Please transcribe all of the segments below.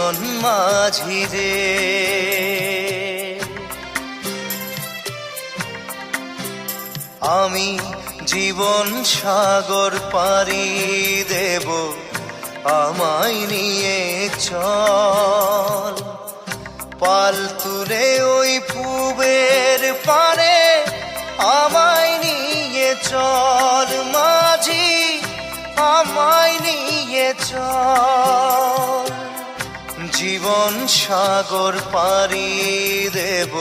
সুজন মাঝি রে। আমি জীবন সাগর পাড়ি দেব, আমায় নিয়ে চল। পাল তুলে ওই পূবের পারে আমায় নিয়ে চল মাঝি, আমায় নিয়ে চল। জীবন সাগর পাড়ি দেব,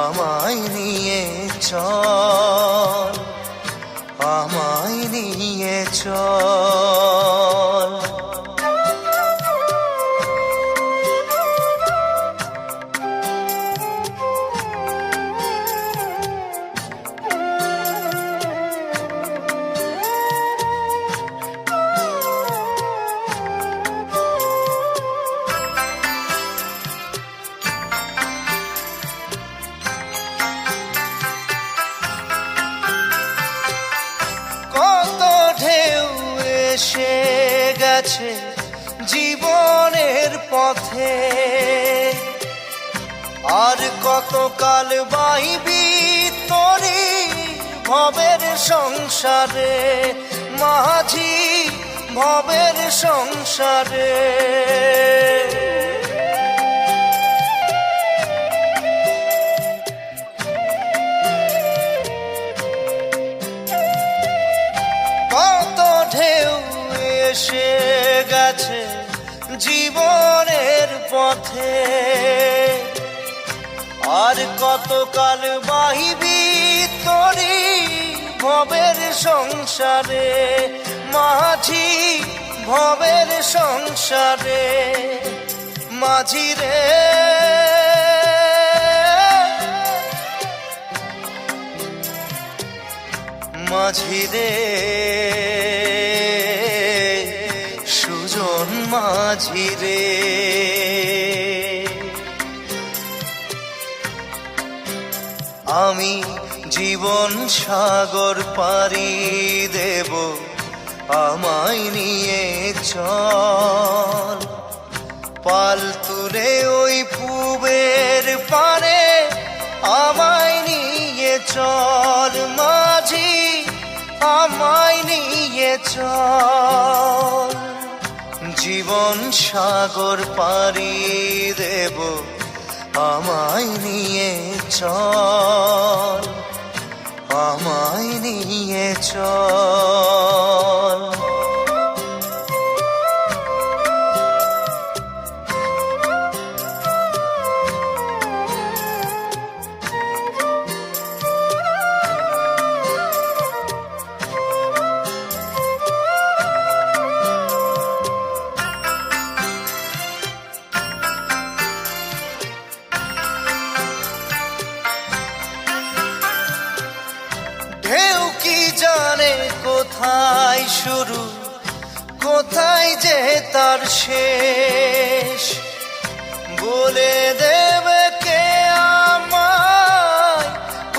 আমায় নিয়ে চল, আমায় নিয়ে চল। এসে গেছে জীবনের পথে, আর কতকাল বাইবি তোরি ভবের সংসারে মাঝি, ভবের সংসারে। এসে গেছে জীবনের পথে, আর কতকাল বাহিবি তোরি ভবের সংসারে মাঝি, ভবের সংসারে। মাঝি রে মাঝি রে, সুজন মাঝি রে। আমি জীবন সাগর পাড়ি দেব, আমায় নিয়ে চল। পাল তুলে ওই পূবের পারে আমায় নিয়ে চল মাঝি, আমায় নিয়ে চল। জীবন সাগর পাড়ি দেব, আমায় নিয়ে চল, আমায় নিয়ে চল। ঢেউ কি জানে কোথায় শুরু, কোথায় যে তার শেষ, বলে দেবে কে আমায়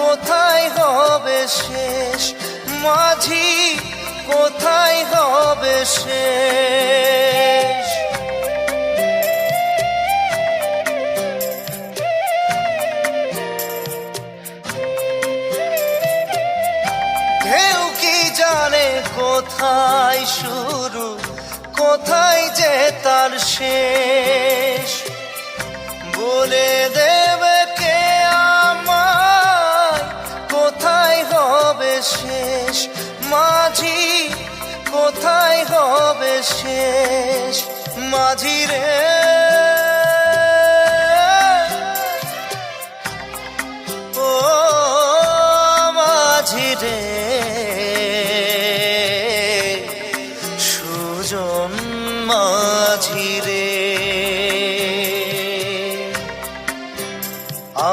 কোথায় হবে শেষ মাঝি, কোথায় হবে শেষ। ঢেউ কি জানে কোথায় শুরু, কোথায় যে তার শেষ, বলে দেবে কে আমায় কোথায় হবে শেষ মাঝি, কোথায় হবে শেষ। মাঝি রে ও মাঝি রে, সুজন মাঝি রে।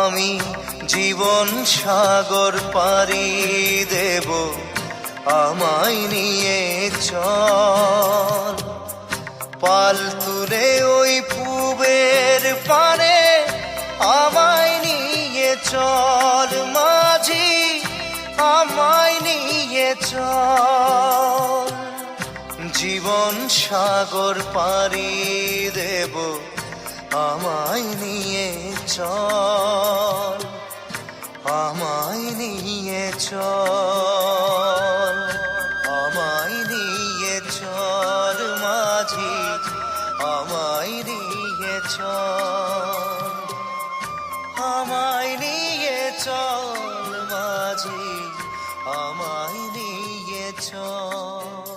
আমি জীবন সাগর পাড়ি দেব, আমায় নিয়ে চল। পাল তুলে ওই পূবের পারে আমায় নিয়ে চল মাঝি, আমায় নিয়ে চল। জীবন সাগর পাড়ি দেব, দেব আমায় নিয়ে চল, আমায় নিয়ে চল, আমায় নিয়ে চল মাঝি, আমায় নিয়ে চল, আমায় নিয়ে চল মাঝি, আমায় নিয়ে চল।